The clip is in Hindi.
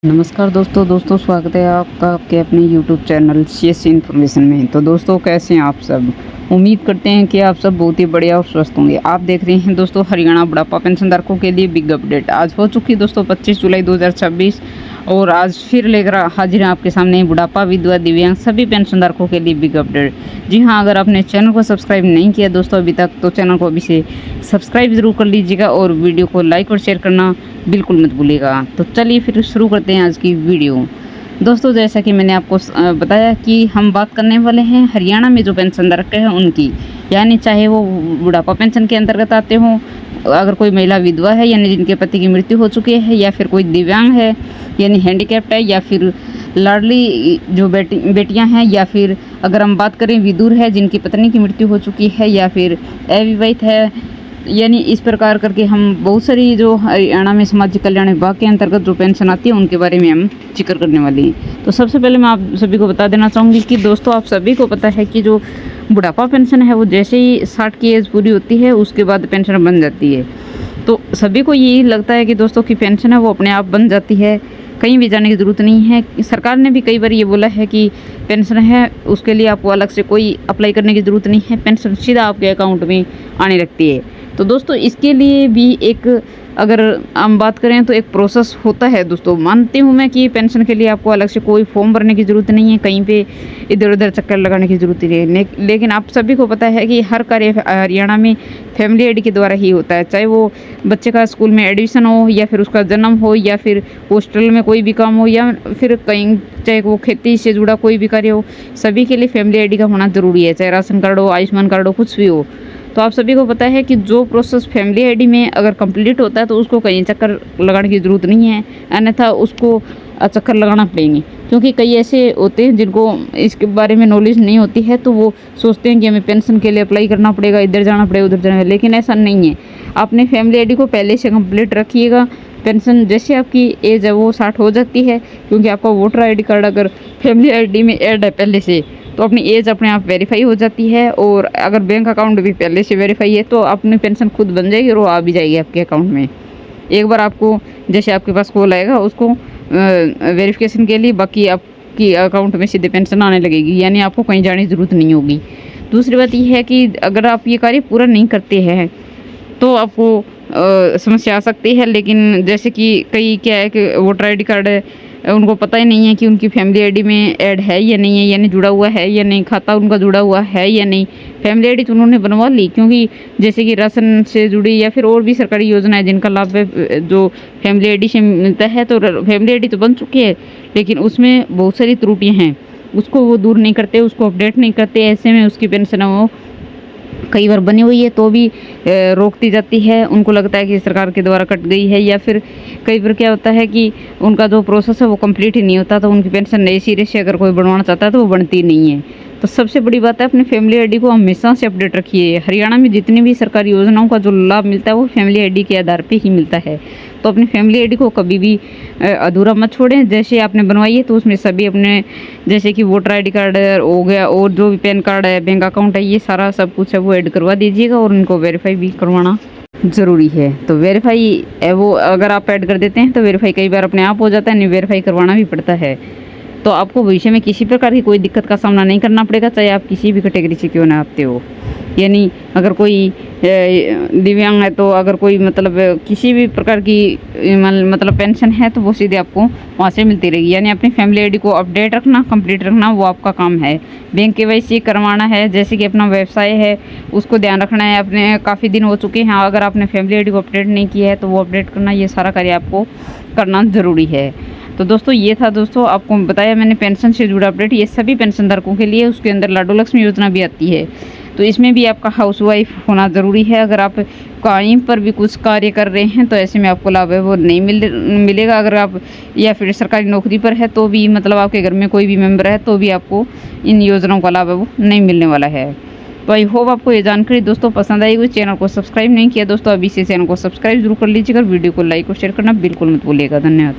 नमस्कार दोस्तों स्वागत है आपका आपके अपने यूट्यूब चैनल सीएस इन्फॉर्मेशन में। तो दोस्तों कैसे हैं आप सब। उम्मीद करते हैं कि आप सब बहुत ही बढ़िया और स्वस्थ होंगे। आप देख रहे हैं दोस्तों हरियाणा बुढ़ापा पेंशनधारकों के लिए बिग अपडेट। आज हो चुकी है दोस्तों 25 जुलाई 2026 और आज फिर लेकर हाजिर हैं आपके सामने बुढ़ापा विधवा दिव्यांग सभी पेंशनधारकों के लिए बिग अपडेट। जी हाँ, अगर आपने चैनल को सब्सक्राइब नहीं किया दोस्तों अभी तक तो चैनल को अभी से सब्सक्राइब जरूर कर लीजिएगा और वीडियो को लाइक और शेयर करना बिल्कुल मत भूलिएगा। तो चलिए फिर शुरू करते हैं आज की वीडियो। दोस्तों जैसा कि मैंने आपको बताया कि हम बात करने वाले हैं हरियाणा में जो पेंशनधारक हैं उनकी, यानी चाहे वो बुढ़ापा पेंशन के अंतर्गत आते हों, अगर कोई महिला विधवा है यानी जिनके पति की मृत्यु हो चुकी है, या फिर कोई दिव्यांग है यानी हैंडीकैप्ड है, या फिर लाडली जो बेटियां हैं, या फिर अगर हम बात करें विधुर है जिनकी पत्नी की मृत्यु हो चुकी है, या फिर अविवाहित है, यानी इस प्रकार करके हम बहुत सारी जो हरियाणा में सामाजिक कल्याण विभाग के अंतर्गत जो पेंशन आती है उनके बारे में हम जिक्र करने वाले हैं। तो सबसे पहले मैं आप सभी को बता देना चाहूँगी कि दोस्तों आप सभी को पता है कि जो बुढ़ापा पेंशन है वो जैसे ही 60 की एज पूरी होती है उसके बाद पेंशन बन जाती है। तो सभी को यही लगता है कि दोस्तों की पेंशन है वो अपने आप बन जाती है, कहीं भी जाने की ज़रूरत नहीं है। सरकार ने भी कई बार ये बोला है कि पेंशन है उसके लिए आपको अलग से कोई अप्लाई करने की ज़रूरत नहीं है, पेंशन सीधा आपके अकाउंट में आने लगती है। तो दोस्तों इसके लिए भी एक अगर हम बात करें तो एक प्रोसेस होता है दोस्तों। मानती हूँ मैं कि पेंशन के लिए आपको अलग से कोई फॉर्म भरने की ज़रूरत नहीं है, कहीं पे इधर उधर चक्कर लगाने की ज़रूरत नहीं है। लेकिन आप सभी को पता है कि हर कार्य हरियाणा में फैमिली आईडी के द्वारा ही होता है, चाहे वो बच्चे का स्कूल में एडमिशन हो, या फिर उसका जन्म हो, या फिर हॉस्टल में कोई भी काम हो, या फिर कहीं चाहे वो खेती से जुड़ा कोई भी कार्य हो, सभी के लिए फैमिली आईडी का होना ज़रूरी है, चाहे राशन कार्ड हो, आयुष्मान कार्ड हो, कुछ भी हो। तो आप सभी को पता है कि जो प्रोसेस फैमिली आईडी में अगर कंप्लीट होता है तो उसको कहीं चक्कर लगाने की ज़रूरत नहीं है, अन्यथा उसको चक्कर लगाना पड़ेंगे। क्योंकि कई ऐसे होते हैं जिनको इसके बारे में नॉलेज नहीं होती है, तो वो सोचते हैं कि हमें पेंशन के लिए अप्लाई करना पड़ेगा, इधर जाना पड़ेगा उधर जाना, लेकिन ऐसा नहीं है। आपने फैमिली आईडी को पहले से कंप्लीट रखिएगा। पेंशन जैसे आपकी एज है वो 60 हो जाती है, क्योंकि आपका वोटर आई डी कार्ड अगर फैमिली आईडी में ऐड है पहले से तो अपनी एज अपने आप वेरीफाई हो जाती है, और अगर बैंक अकाउंट भी पहले से वेरीफाई है तो अपनी पेंशन खुद बन जाएगी और वो आ भी जाएगी आपके अकाउंट में। एक बार आपको जैसे आपके पास कॉल आएगा उसको वेरिफिकेशन के लिए, बाकी आपकी अकाउंट में सीधे पेंशन आने लगेगी, यानी आपको कहीं जाने की ज़रूरत नहीं होगी। दूसरी बात यह है कि अगर आप ये कार्य पूरा नहीं करते हैं तो आपको समस्या आ सकती है। लेकिन जैसे कि कई क्या है कि वोटर आई डी कार्ड उनको पता ही नहीं है कि उनकी फैमिली आईडी में ऐड है या नहीं है, यानी जुड़ा हुआ है या नहीं, खाता उनका जुड़ा हुआ है या नहीं। फैमिली आईडी तो उन्होंने बनवा ली, क्योंकि जैसे कि राशन से जुड़ी या फिर और भी सरकारी योजना है जिनका लाभ जो फैमिली आईडी से मिलता है, तो फैमिली आईडी तो बन चुकी है लेकिन उसमें बहुत सारी त्रुटियाँ हैं, उसको वो दूर नहीं करते, उसको अपडेट नहीं करते। ऐसे में उसकी पेंशन वो कई बार बनी हुई है तो भी रोक दी जाती है। उनको लगता है कि सरकार के द्वारा कट गई है, या फिर कई बार क्या होता है कि उनका जो प्रोसेस है वो कंप्लीट ही नहीं होता, तो उनकी पेंशन नई सिरे से अगर कोई बनवाना चाहता है तो वो बनती नहीं है। तो सबसे बड़ी बात है अपने फैमिली आईडी को हमेशा से अपडेट रखिए। हरियाणा में जितनी भी सरकारी योजनाओं का जो लाभ मिलता है वो फैमिली आईडी के आधार पे ही मिलता है। तो अपनी फैमिली आईडी को कभी भी अधूरा मत छोड़ें। जैसे आपने बनवाई है तो उसमें सभी अपने जैसे कि वोटर आई डी कार्ड हो गया और जो भी पैन कार्ड है, बैंक अकाउंट है, ये सारा सब कुछ है वो ऐड करवा दीजिएगा, और उनको वेरीफाई भी करवाना ज़रूरी है। तो वेरीफाई वो अगर आप ऐड कर देते हैं तो वेरीफाई कई बार अपने आप हो जाता है, नहीं वेरीफाई करवाना भी पड़ता है। तो आपको भविष्य में किसी प्रकार की कोई दिक्कत का सामना नहीं करना पड़ेगा, चाहे आप किसी भी कैटेगरी से क्यों ना आते हो। यानी अगर कोई दिव्यांग है तो अगर कोई मतलब किसी भी प्रकार की मतलब पेंशन है तो वो सीधे आपको वहाँ से मिलती रहेगी। यानी अपनी फैमिली आईडी को अपडेट रखना, कंप्लीट रखना वो आपका काम है। बैंक केवाईसी करवाना है, जैसे कि अपना व्यवसाय है उसको ध्यान रखना है। अपने काफ़ी दिन हो चुके हैं, अगर आपने फैमिली आईडी को अपडेट नहीं किया है तो वो अपडेट करना, ये सारा कार्य आपको करना ज़रूरी है। तो दोस्तों ये था दोस्तों आपको बताया मैंने पेंशन से जुड़ा अपडेट, ये सभी पेंशनधारकों के लिए। उसके अंदर लाडो लक्ष्मी योजना भी आती है, तो इसमें भी आपका हाउसवाइफ होना ज़रूरी है। अगर आप कहीं पर भी कुछ कार्य कर रहे हैं तो ऐसे में आपको लाभ है वो नहीं मिलेगा। अगर आप या फिर सरकारी नौकरी पर है तो भी, मतलब आपके घर में कोई भी मेंबर है तो भी आपको इन योजनाओं का लाभ है वो नहीं मिलने वाला है। तो आई होप आपको ये जानकारी दोस्तों पसंद आई हुई। चैनल को सब्सक्राइब नहीं किया दोस्तों अभी से चैनल को सब्सक्राइब जरूर कर लीजिएगा, वीडियो को लाइक और शेयर करना बिल्कुल मत भूलिएगा। धन्यवाद।